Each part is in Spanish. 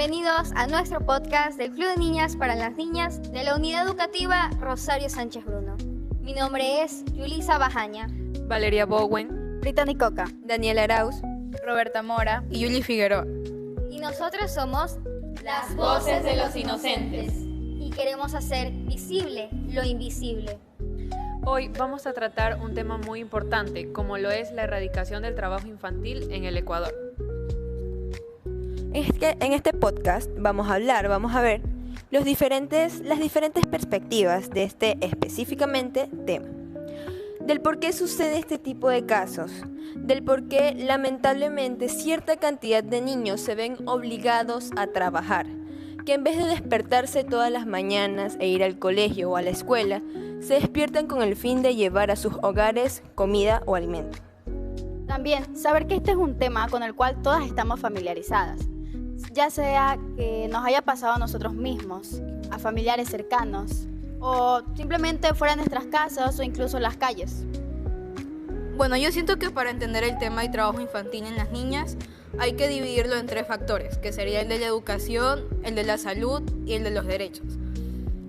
Bienvenidos a nuestro podcast del Club de Niñas para las Niñas de la Unidad Educativa Rosario Sánchez Bruno. Mi nombre es Yulisa Bajaña, Valeria Bowen, Brittany Coca, Daniela Arauz, Roberta Mora y Yuli Figueroa. y nosotros somos las voces de los inocentes. y queremos hacer visible lo invisible. Hoy vamos a tratar un tema muy importante, como lo es la erradicación del trabajo infantil en el Ecuador. En este podcast vamos a ver las diferentes perspectivas de este específicamente tema. Del por qué sucede este tipo de casos, del por qué lamentablemente cierta cantidad de niños se ven obligados a trabajar, que en vez de despertarse todas las mañanas e ir al colegio o a la escuela, se despiertan con el fin de llevar a sus hogares comida o alimento. También saber que este es un tema con el cual todas estamos familiarizadas, ya sea que nos haya pasado a nosotros mismos, a familiares cercanos, o simplemente fuera de nuestras casas o incluso las calles. Bueno, yo siento que para entender el tema de trabajo infantil en las niñas hay que dividirlo en 3 factores, que sería el de la educación, el de la salud y el de los derechos.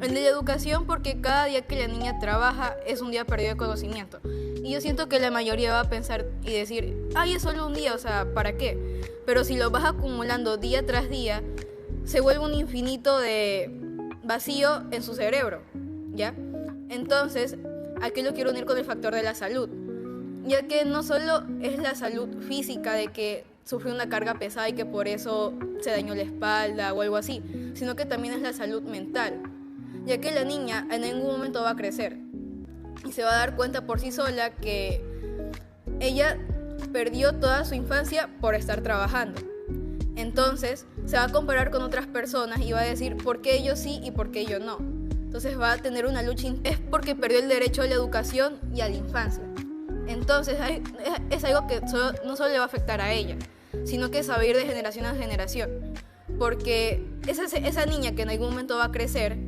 El de la educación porque cada día que la niña trabaja es un día perdido de conocimiento. Y yo siento que la mayoría va a pensar y decir, ay, es solo un día, o sea, ¿para qué? Pero si lo vas acumulando día tras día, se vuelve un infinito de vacío en su cerebro, ¿ya? Entonces, aquí lo quiero unir con el factor de la salud, ya que no solo es la salud física de que sufrió una carga pesada y que por eso se dañó la espalda o algo así, sino que también es la salud mental, ya que la niña en algún momento va a crecer y se va a dar cuenta por sí sola que ella perdió toda su infancia por estar trabajando. Entonces se va a comparar con otras personas y va a decir por qué yo sí y por qué yo no. Entonces va a tener una lucha, es porque perdió el derecho a la educación y a la infancia. Entonces es algo que no solo le va a afectar a ella, sino que se va a ir de generación a generación, porque esa niña que en algún momento va a crecer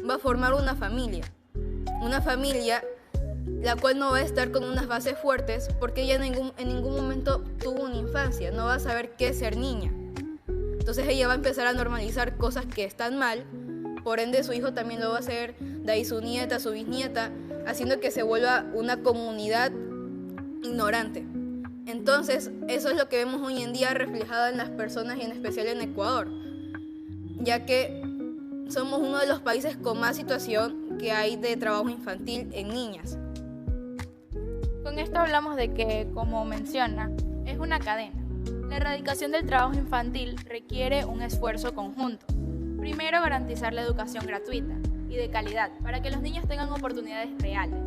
va a formar una familia la cual no va a estar con unas bases fuertes porque ella en ningún momento tuvo una infancia, no va a saber qué es ser niña. Entonces ella va a empezar a normalizar cosas que están mal, por ende su hijo también lo va a hacer, de ahí su nieta, su bisnieta, haciendo que se vuelva una comunidad ignorante. Entonces eso es lo que vemos hoy en día reflejado en las personas y en especial en Ecuador, ya que somos uno de los países con más situación que hay de trabajo infantil en niñas. Con esto hablamos de que, como menciona, es una cadena. La erradicación del trabajo infantil requiere un esfuerzo conjunto. Primero, garantizar la educación gratuita y de calidad para que los niños tengan oportunidades reales.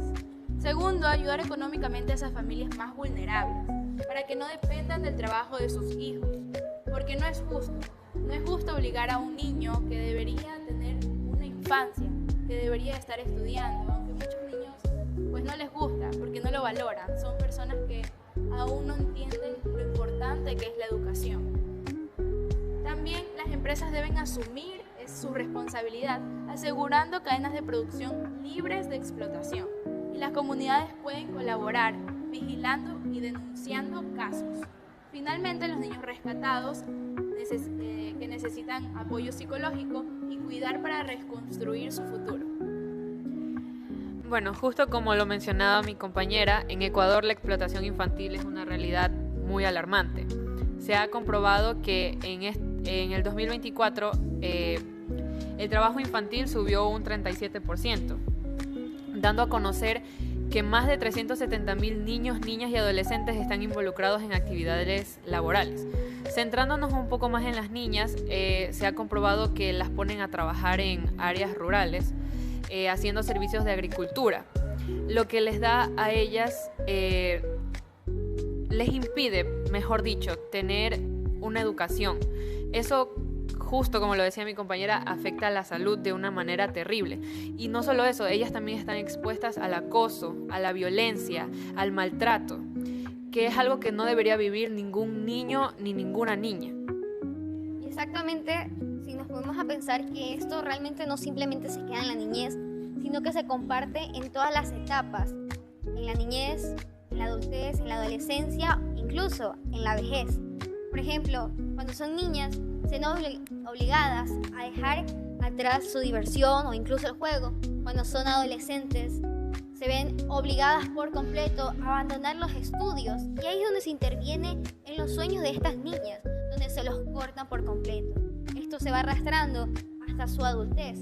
Segundo, ayudar económicamente a esas familias más vulnerables para que no dependan del trabajo de sus hijos, porque no es justo. No es justo obligar a un niño que debería tener una infancia, que debería estar estudiando, aunque muchos niños pues no les gusta porque no lo valoran. Son personas que aún no entienden lo importante que es la educación. También las empresas deben asumir su responsabilidad, asegurando cadenas de producción libres de explotación. Y las comunidades pueden colaborar, vigilando y denunciando casos. Finalmente, los niños rescatados que necesitan apoyo psicológico y cuidar para reconstruir su futuro. Bueno, justo como lo mencionaba mi compañera, en Ecuador la explotación infantil es una realidad muy alarmante. Se ha comprobado que en el 2024 el trabajo infantil subió un 37%, dando a conocer que más de 370,000 niños, niñas y adolescentes están involucrados en actividades laborales. Centrándonos un poco más en las niñas, se ha comprobado que las ponen a trabajar en áreas rurales, haciendo servicios de agricultura, lo que les da a ellas, les impide, mejor dicho, tener una educación. Eso, justo como lo decía mi compañera, afecta a la salud de una manera terrible. Y no solo eso, ellas también están expuestas al acoso, a la violencia, al maltrato, que es algo que no debería vivir ningún niño ni ninguna niña. Y exactamente, si nos ponemos a pensar que esto realmente no simplemente se queda en la niñez, sino que se comparte en todas las etapas, en la niñez, en la adultez, en la adolescencia, incluso en la vejez. Por ejemplo, cuando son niñas, se ven obligadas a dejar atrás su diversión o incluso el juego. Cuando son adolescentes, se ven obligadas por completo a abandonar los estudios, y ahí es donde se interviene en los sueños de estas niñas, donde se los cortan por completo. Esto se va arrastrando hasta su adultez,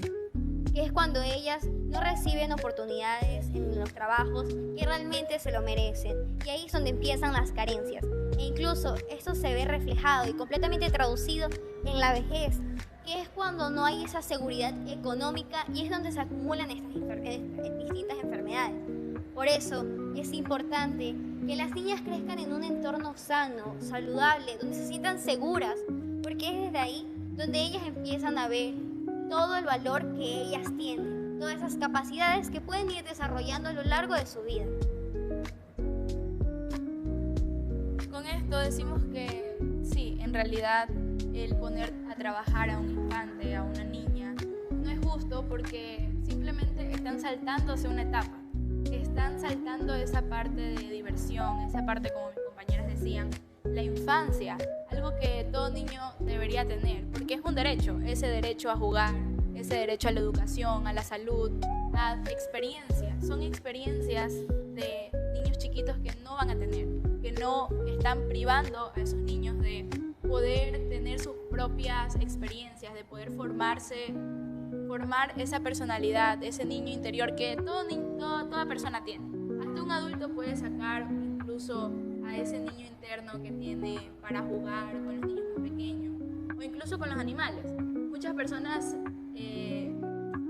que es cuando ellas no reciben oportunidades en los trabajos que realmente se lo merecen, y ahí es donde empiezan las carencias. E incluso esto se ve reflejado y completamente traducido en la vejez, que es cuando no hay esa seguridad económica y es donde se acumulan estas distintas enfermedades. Por eso es importante que las niñas crezcan en un entorno sano, saludable, donde se sientan seguras, porque es desde ahí donde ellas empiezan a ver todo el valor que ellas tienen, todas esas capacidades que pueden ir desarrollando a lo largo de su vida. Con esto decimos que sí, en realidad el poner a trabajar a un infante, a una niña, no es justo, porque simplemente están saltándose una etapa, están saltando esa parte de diversión, esa parte, como mis compañeras decían, la infancia, algo que todo niño debería tener, porque es un derecho, ese derecho a jugar, ese derecho a la educación, a la salud, a experiencias. Son experiencias de niños chiquitos que no van a tener, que no están privando a esos niños de poder tener sus propias experiencias, de poder formarse, formar esa personalidad, ese niño interior que toda persona tiene. Hasta un adulto puede sacar incluso a ese niño interno que tiene para jugar con los niños más pequeños, o incluso con los animales. Muchas personas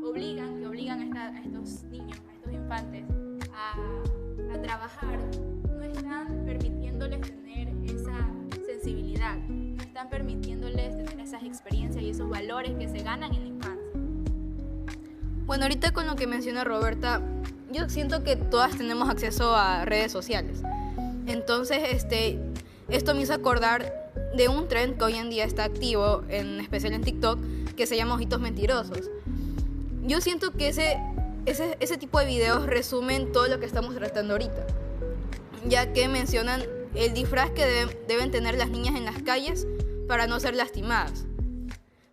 obligan a estos niños, a estos infantes a trabajar, no están permitiéndoles tener esa sensibilidad, no están permitiéndoles tener esas experiencias y esos valores que se ganan en la infancia. Bueno, ahorita con lo que menciona Roberta, yo siento que todas tenemos acceso a redes sociales. Entonces, esto me hizo acordar de un trend que hoy en día está activo, en especial en TikTok, que se llama Ojitos Mentirosos. Yo siento que ese tipo de videos resumen todo lo que estamos tratando ahorita, ya que mencionan el disfraz que deben tener las niñas en las calles para no ser lastimadas,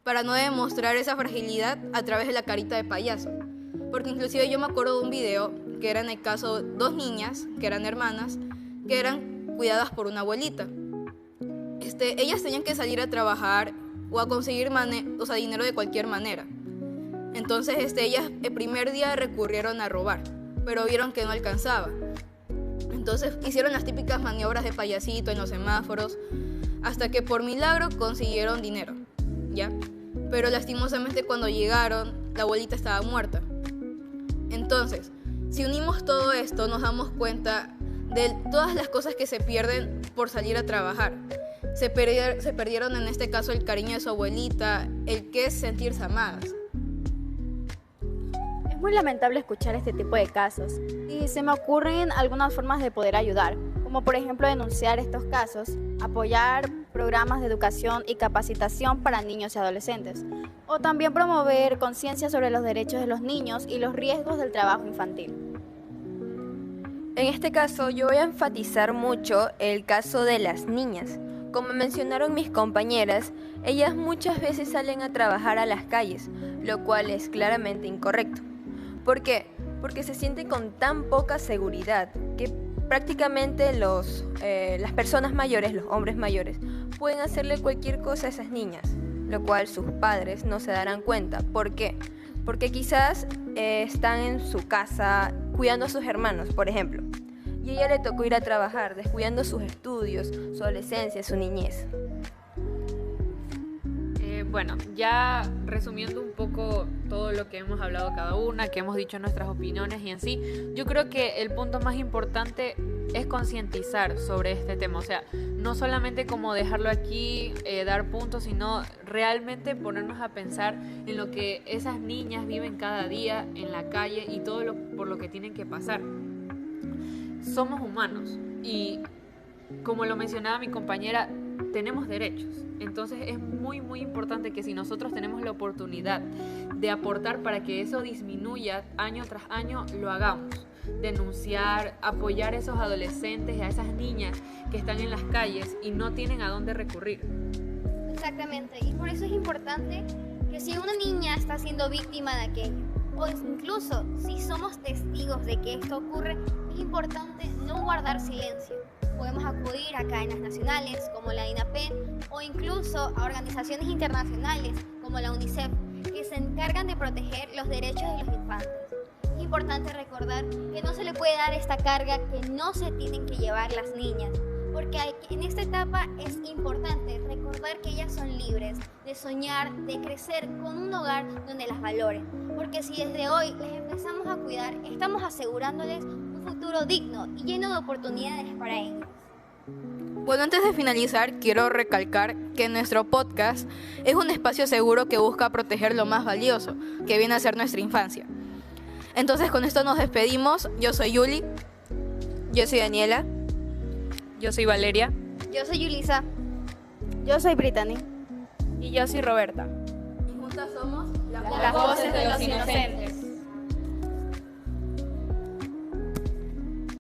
para no demostrar esa fragilidad a través de la carita de payaso. Porque inclusive yo me acuerdo de un video que era en el caso de dos niñas, que eran hermanas, que eran cuidadas por una abuelita. Ellas tenían que salir a trabajar o a conseguir dinero de cualquier manera. Entonces ellas el primer día recurrieron a robar, pero vieron que no alcanzaba. Entonces hicieron las típicas maniobras de payasito en los semáforos, hasta que por milagro consiguieron dinero, ¿ya? Pero lastimosamente cuando llegaron, la abuelita estaba muerta. Entonces, si unimos todo esto, nos damos cuenta de todas las cosas que se pierden por salir a trabajar. Se perdieron en este caso el cariño de su abuelita, el que es sentirse amadas. Es muy lamentable escuchar este tipo de casos y se me ocurren algunas formas de poder ayudar, como por ejemplo denunciar estos casos, apoyar programas de educación y capacitación para niños y adolescentes, o también promover conciencia sobre los derechos de los niños y los riesgos del trabajo infantil. En este caso yo voy a enfatizar mucho el caso de las niñas. Como mencionaron mis compañeras, ellas muchas veces salen a trabajar a las calles, lo cual es claramente incorrecto. ¿Por qué? Porque se sienten con tan poca seguridad que prácticamente las personas mayores, los hombres mayores, pueden hacerle cualquier cosa a esas niñas, lo cual sus padres no se darán cuenta. ¿Por qué? Porque quizás están en su casa cuidando a sus hermanos, por ejemplo, y a ella le tocó ir a trabajar, descuidando sus estudios, su adolescencia, su niñez. Bueno, ya resumiendo un poco todo lo que hemos hablado cada una, que hemos dicho nuestras opiniones y en sí, yo creo que el punto más importante es concientizar sobre este tema. O sea, no solamente como dejarlo aquí, dar puntos, sino realmente ponernos a pensar en lo que esas niñas viven cada día en la calle y todo por lo que tienen que pasar. Somos humanos y, como lo mencionaba mi compañera, tenemos derechos. Entonces es muy muy importante que si nosotros tenemos la oportunidad de aportar para que eso disminuya año tras año, lo hagamos. Denunciar, apoyar a esos adolescentes y a esas niñas que están en las calles y no tienen a dónde recurrir. Exactamente, y por eso es importante que si una niña está siendo víctima de aquello, o incluso si somos testigos de que esto ocurre, es importante no guardar silencio. Podemos acudir a cadenas nacionales como la INAPEN o incluso a organizaciones internacionales como la UNICEF que se encargan de proteger los derechos de los infantes. Es importante recordar que no se le puede dar esta carga que no se tienen que llevar las niñas, porque en esta etapa es importante recordar que ellas son libres de soñar, de crecer con un hogar donde las valoren, porque si desde hoy les empezamos a cuidar, estamos asegurándoles un futuro digno y lleno de oportunidades para ellos. Bueno, antes de finalizar, quiero recalcar que nuestro podcast es un espacio seguro que busca proteger lo más valioso, que viene a ser nuestra infancia. Entonces, con esto nos despedimos. Yo soy Yuli. Yo soy Daniela. Yo soy Valeria. Yo soy Yulisa. Yo soy Brittany. Y yo soy Roberta. Y juntas somos Las voces de los inocentes.